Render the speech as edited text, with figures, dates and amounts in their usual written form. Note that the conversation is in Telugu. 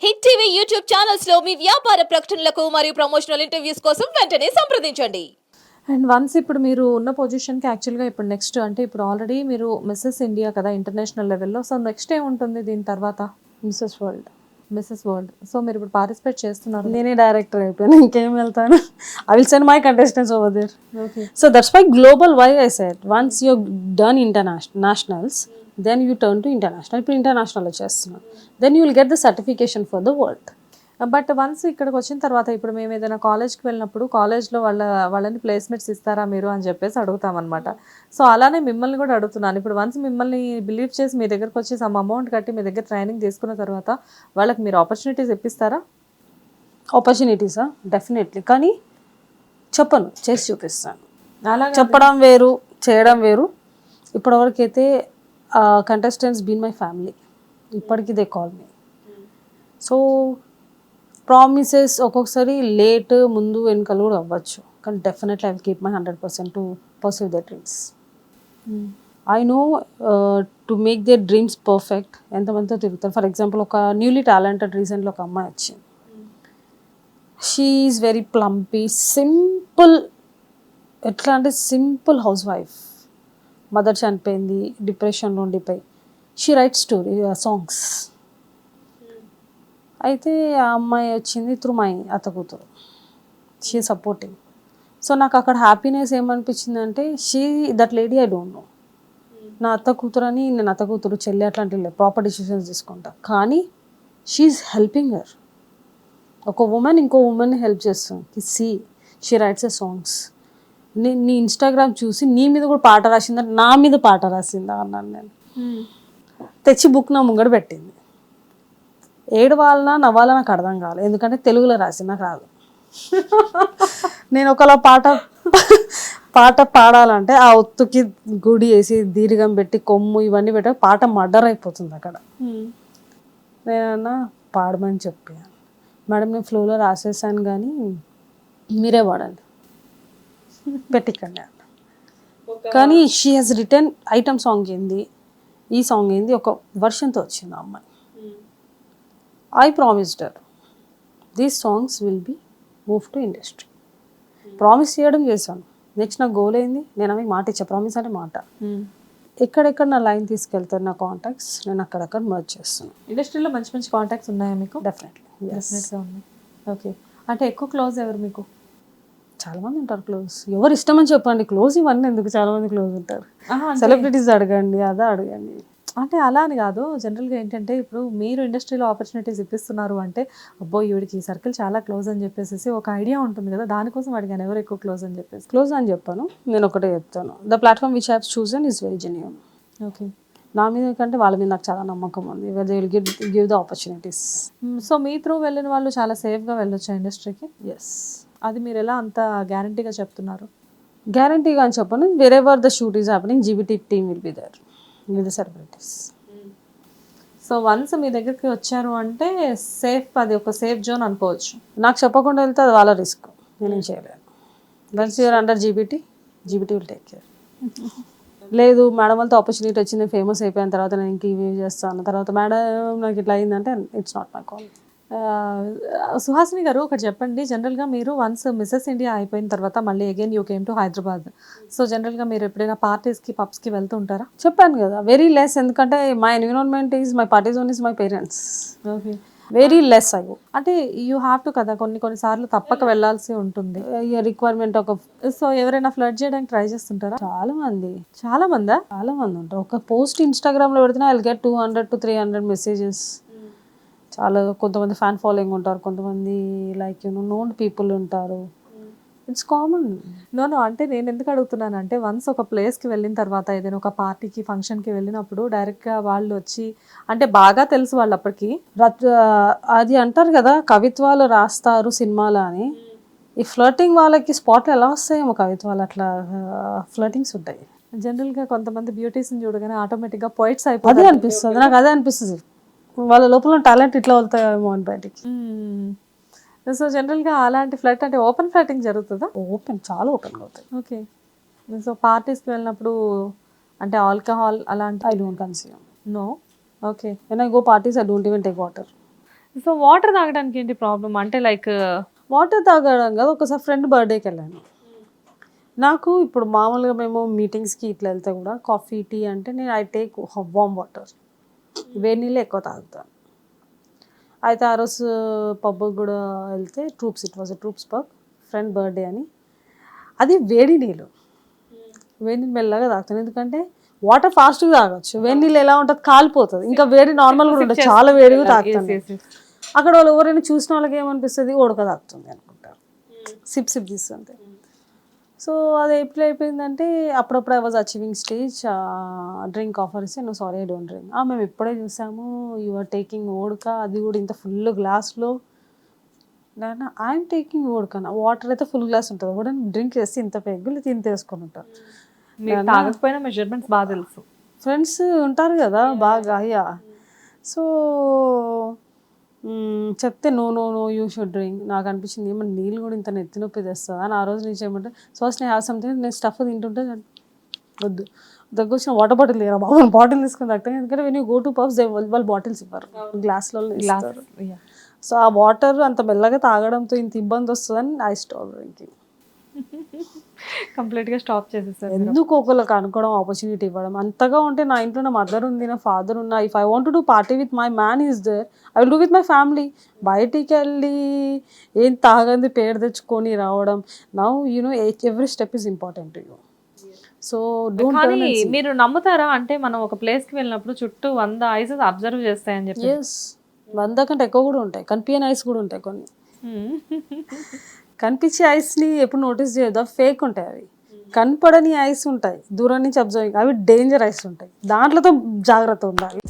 హిట్ టీవీ యూట్యూబ్ ఛానల్స్ లో మీ వ్యాపార ప్రకటనలకు మరియు ప్రమోషనల్ ఇంటర్వ్యూస్ కోసం వెంటనే సంప్రదించండి. అండ్ వన్స్ ఇప్పుడు మీరు ఉన్న పొజిషన్కి యాక్చువల్గా ఇప్పుడు నెక్స్ట్ అంటే ఇప్పుడు ఆల్రెడీ మీరు మిస్సెస్ ఇండియా కదా ఇంటర్నేషనల్ లెవెల్లో. సో నెక్స్ట్ ఏముంటుంది దీని తర్వాత? Mrs world. Mrs world. So మీరు ఇప్పుడు పార్టిసిపేట్ చేస్తున్నారు. నేనే డైరెక్టర్ అయిపోయాను, ఇంకేం వెళ్తాను. I will send my contestants over there. Okay. So that's why global why I said once you done nationals then you turn to international. ఇప్పుడు ఇంటర్నేషనల్లో చేస్తున్నాను, then you will get the certification for the world. But once ఇక్కడికి వచ్చిన తర్వాత ఇప్పుడు మేము ఏదైనా కాలేజ్కి వెళ్ళినప్పుడు కాలేజ్లో వాళ్ళని ప్లేస్మెంట్స్ ఇస్తారా మీరు అని చెప్పేసి అడుగుతామన్నమాట. సో అలానే మిమ్మల్ని కూడా అడుగుతున్నాను. ఇప్పుడు వన్స్ మిమ్మల్ని బిలీవ్ చేసి మీ దగ్గరకు వచ్చి సమ్ అమౌంట్ కట్టి మీ దగ్గర ట్రైనింగ్ తీసుకున్న తర్వాత వాళ్ళకి మీరు ఆపర్చునిటీస్ ఇప్పిస్తారా? ఆపర్చునిటీసా? డెఫినెట్లీ. కానీ చెప్పను, చేసి చూపిస్తాను. అలా చెప్పడం వేరు, చేయడం వేరు. ఇప్పటివరకు అయితే కంటెస్టెంట్స్ బీన్ మై ఫ్యామిలీ. ఇప్పటికీ they call me. So promises ఒక్కొక్కసారి లేట్, ముందు వెనుకలు కూడా అవ్వచ్చు, కానీ definitely I will keep my 100% to perceive their dreams. I know to make their dreams perfect ఎంతమందితో తిరుగుతారు. ఫర్ ఎగ్జాంపుల్ ఒక న్యూలీ టాలెంటెడ్ రీసెంట్లో ఒక అమ్మాయి వచ్చింది. She is very plumpy, simple. ఎట్లా అంటే సింపుల్ హౌస్ వైఫ్, మదర్ చనిపోయింది, డిప్రెషన్లో ఉండిపోయి. She write songs. అయితే ఆ అమ్మాయి వచ్చింది త్రూ మై అత్త కూతురు. She supporting. సో నాకు అక్కడ హ్యాపీనెస్ ఏమనిపించింది అంటే that lady I don't know. నా అత్త కూతురు అని, నేను అత్త కూతురు చెల్లి అట్లాంటి ప్రాపర్ డిసిషన్స్ తీసుకుంటా, కానీ షీఈస్ హెల్పింగ్ హర్. ఒక ఉమెన్ ఇంకో ఉమెన్ని హెల్ప్ చేస్తుంది. She rights a songs. నీ ఇన్స్టాగ్రామ్ చూసి నీ మీద కూడా పాట రాసిందా, నా మీద పాట రాసిందా అన్నాను నేను. తెచ్చి బుక్ నా ముంగడ పెట్టింది. ఏడవాలనా నవ్వాలా నాకు అర్థం కాలేదు, ఎందుకంటే తెలుగులో రాసి నాకు రాదు. నేను ఒకలా పాట పాడాలంటే ఆ ఒత్తుకి గుడి వేసి దీర్ఘం పెట్టి కొమ్ము ఇవన్నీ పెట్టా పాట మర్డర్ అయిపోతుంది అక్కడ. నేనన్నా పాడమని చెప్పాను. మేడం నేను ఫ్లోలో రాసేసాను కానీ మీరే పాడండి, పెట్టికండి అన్న. కానీ she has return item song ఏంది, ఈ సాంగ్ ఏంది, ఒక వర్షన్తో వచ్చింది ఆ అమ్మాయి. I promised her these songs will be moved to industry. Promise చేయడం చేశాను. నెక్స్ట్ నా గోల్ ఏంది, నేను అవి మాట ఇచ్చా. ప్రామిస్ అంటే మాట. ఎక్కడెక్కడ నా లైన్ తీసుకెళ్తారు నా కాంటాక్ట్స్, నేను అక్కడక్కడ మర్జ్ చేస్తాను. ఇండస్ట్రీలో మంచి మంచి కాంటాక్ట్స్ ఉన్నాయా మీకు? డెఫినెట్గా ఉన్నాయి. ఓకే. అంటే ఎక్కువ క్లోజ్ ఎవరు మీకు? చాలామంది ఉంటారు క్లోజ్. ఎవరు ఇష్టమని చెప్పండి, క్లోజ్ ఇవన్నీ ఎందుకు, చాలామంది క్లోజ్ ఉంటారు. సెలబ్రిటీస్ అడగండి, అదా అడగండి. అంటే అలా అని కాదు, జనరల్గా ఏంటంటే ఇప్పుడు మీరు ఇండస్ట్రీలో ఆపర్చునిటీస్ ఇప్పిస్తున్నారు అంటే అబ్బో ఈవిడికి ఈ సర్కిల్ చాలా క్లోజ్ అని చెప్పేసి ఒక ఐడియా ఉంటుంది కదా, దానికోసం అడిగాను ఎవరు ఎక్కువ క్లోజ్ అని చెప్పేసి. క్లోజ్ అని చెప్పాను, నేను ఒకటే చెప్తాను, the platform which I have chosen is very genuine. Okay. నా మీద కంటే వాళ్ళ మీద నాకు చాలా నమ్మకం ఉంది. They will give the opportunities. So me through వెళ్ళిన వాళ్ళు చాలా సేఫ్గా వెళ్ళొచ్చా ఇండస్ట్రీకి? ఎస్. అది మీరు ఎలా అంత గ్యారంటీగా చెప్తున్నారు? గ్యారంటీగా అని చెప్పను, wherever the shoot is happening GBT team will be there with the celebrities. So once మీ దగ్గరికి వచ్చారు అంటే సేఫ్, అది ఒక సేఫ్ జోన్ అనుకోవచ్చు. నాకు చెప్పకుండా వెళ్తే అది వాళ్ళ రిస్క్, నేనేం చేయలేను. Once you are under GBT will take care. లేదు మేడం వాళ్ళతో ఆపర్చునిటీ వచ్చింది, ఫేమస్ అయిపోయిన తర్వాత నేను ఇంక ఇవి చేస్తాను, తర్వాత మేడం నాకు ఇట్లా అయిందంటే it's not my call. Suhasini గారు ఒకటి చెప్పండి, జనరల్గా మీరు వన్స్ మిస్సెస్ ఇండియా అయిపోయిన తర్వాత మళ్ళీ again you came to Hyderabad. So జనరల్గా మీరు ఎప్పుడైనా పార్టీస్కి పబ్స్కి వెళ్తూ ఉంటారా? చెప్పాను కదా, వెరీ లెస్. ఎందుకంటే my environment is my party zone is my parents. Okay. Very less. అంటే యూ హ్యావ్ టు కదా, కొన్నిసార్లు తప్పక వెళ్ళాల్సి ఉంటుంది, రిక్వైర్మెంట్ ఒక. సో ఎవరైనా ఫ్లర్ట్ చేయడానికి ట్రై చేస్తుంటారా? చాలా మంది ఉంటారు. ఒక పోస్ట్ ఇన్స్టాగ్రామ్లో పెడితే I will get 200 to 300 messages. చాలా కొంతమంది ఫ్యాన్ ఫాలోయింగ్ ఉంటారు, కొంతమంది లైక్ నోన్ పీపుల్ ఉంటారు. It's common. నో అంటే నేను ఎందుకు అడుగుతున్నాను అంటే వన్స్ ఒక ప్లేస్కి వెళ్ళిన తర్వాత ఏదైనా ఒక పార్టీకి ఫంక్షన్కి వెళ్ళినప్పుడు డైరెక్ట్గా వాళ్ళు వచ్చి అంటే బాగా తెలుసు వాళ్ళు అప్పటికి అది అంటారు కదా, కవిత్వాలు రాస్తారు సినిమాలో అని. ఈ ఫ్లర్టింగ్ వాళ్ళకి స్పాట్లు ఎలా వస్తాయేమో, కవిత్వాలు అట్లా ఫ్లర్టింగ్స్ ఉంటాయి. జనరల్గా కొంతమంది బ్యూటీస్ని చూడగానే ఆటోమేటిక్గా పోయిట్స్ అయిపోయి అదే అనిపిస్తుంది నాకు, అదే అనిపిస్తుంది వాళ్ళ లోపల టాలెంట్ ఇట్లా వెళ్తాయేమో అని బయటికి. సో జనరల్గా అలాంటి ఫ్లర్ట్ అంటే ఓపెన్ ఫ్లర్టింగ్ జరుగుతుందా? ఓపెన్, చాలా ఓపెన్గా అవుతాయి. ఓకే. సో పార్టీస్కి వెళ్ళినప్పుడు అంటే ఆల్కహాల్ అలాంటి I don't consume. No. Okay. When I go parties I don't even take water. So water తాగడానికి ఏంటి ప్రాబ్లం? అంటే లైక్ వాటర్ తాగడం కదా, ఒకసారి ఫ్రెండ్ బర్త్డేకి వెళ్ళాను. నాకు ఇప్పుడు మామూలుగా మేము మీటింగ్స్కి ఇట్లా వెళ్తే కూడా కాఫీ టీ అంటే నేను ఐ టేక్ వామ్ వాటర్, వేడి నీళ్ళు ఎక్కువ తాగుతాను. అయితే ఆ రోజు పబ్కి కూడా వెళ్తే it was troops pub, friend birthday అని. అది వేడి నీళ్ళు మెల్లగా తాగుతాను, ఎందుకంటే వాటర్ ఫాస్ట్గా తాగొచ్చు, వేడి నీళ్ళు ఎలా ఉంటుంది కాలిపోతుంది, ఇంకా వేడి నార్మల్ కూడా ఉంటుంది, చాలా వేడిగా తాగుతాను. అక్కడ వాళ్ళు ఎవరైనా చూసిన వాళ్ళకి ఏమనిపిస్తుంది, ఉడక తాగుతుంది అనుకుంటారు, సిప్ తీస్తుంది. సో అది ఎప్పుడు అయిపోయిందంటే అప్పుడప్పుడు I was achieving stage, drink offer ఇస్తే నువ్వు సారీ ఐ డోంట్ డ్రింక్. మేము ఇప్పుడే చూసాము యు ఆర్ టేకింగ్ ఓడక, అది కూడా ఇంత ఫుల్ గ్లాస్లో. నేను ఐఎమ్ టేకింగ్ ఓడకనా, వాటర్ అయితే ఫుల్ గ్లాస్ ఉంటుంది, కూడా డ్రింక్ చేస్తే ఇంత పెగ్గులు తిని తీసుకొని ఉంటారు. మీరు తాగకపోయినా మెజర్మెంట్స్ బాగా తెలుసు. ఫ్రెండ్స్ ఉంటారు కదా బాగా, అయ్యా. సో చెప్తే నో యూ షుడ్ డ్రింక్. నాకు అనిపించింది ఏమన్నా నీళ్ళు కూడా ఇంత నెత్తి నొప్పి తెస్తుంది అని. ఆ రోజు నుంచి ఏమంటే ఫస్ట్ నేను హ్యావ్ సంథింగ్, నేను స్టఫ్ తింటుంటే వద్దు, దగ్గర వచ్చిన వాటర్ బాటిల్ లేరా బాబు, బాటిల్ తీసుకుని తాగుతాను, ఎందుకంటే when you go to pubs వాళ్ళు బాటిల్స్ ఇవ్వరు, గ్లాస్లో ఇస్తారు. సో ఆ వాటర్ అంత మెల్లగా తాగడంతో ఇంత ఇబ్బంది వస్తుందని ఐ స్టాప్ డ్రింకింగ్. కంప్లీట్గా స్టాప్ చేసేసారు. ఎందుకు ఒకళ్ళకి అనుకోవడం, ఆపర్చునిటీ ఇవ్వడం. అంతగా ఉంటే నా ఇంట్లో నా మదర్ ఉంది, నా ఫాదర్ ఉన్నా, if I want to do party with my man is there, I will do with my family. బయటికి వెళ్ళి ఏం తాగంది పేరు తెచ్చుకొని రావడం, now you know every step is important to you. So కానీ మీరు నమ్ముతారా, అంటే మనం ఒక ప్లేస్కి వెళ్ళినప్పుడు చుట్టూ 100 ఐసెస్ అబ్జర్వ్ చేస్తాయని చెప్పి? ఎస్, 100 కంటే ఎక్కువ కూడా ఉంటాయి, కనిపించని ఐస్ కూడా ఉంటాయి కొన్ని. కనిపించే ఐస్ని ఎప్పుడు నోటీస్ చేయొద్దా, ఫేక్ ఉంటాయి అవి. కనపడని ఐస్ ఉంటాయి, దూరం నుంచి అబ్జర్వింగ్, అవి డేంజర్ ఐస్ ఉంటాయి, దాంట్లతో జాగ్రత్త ఉండాలి.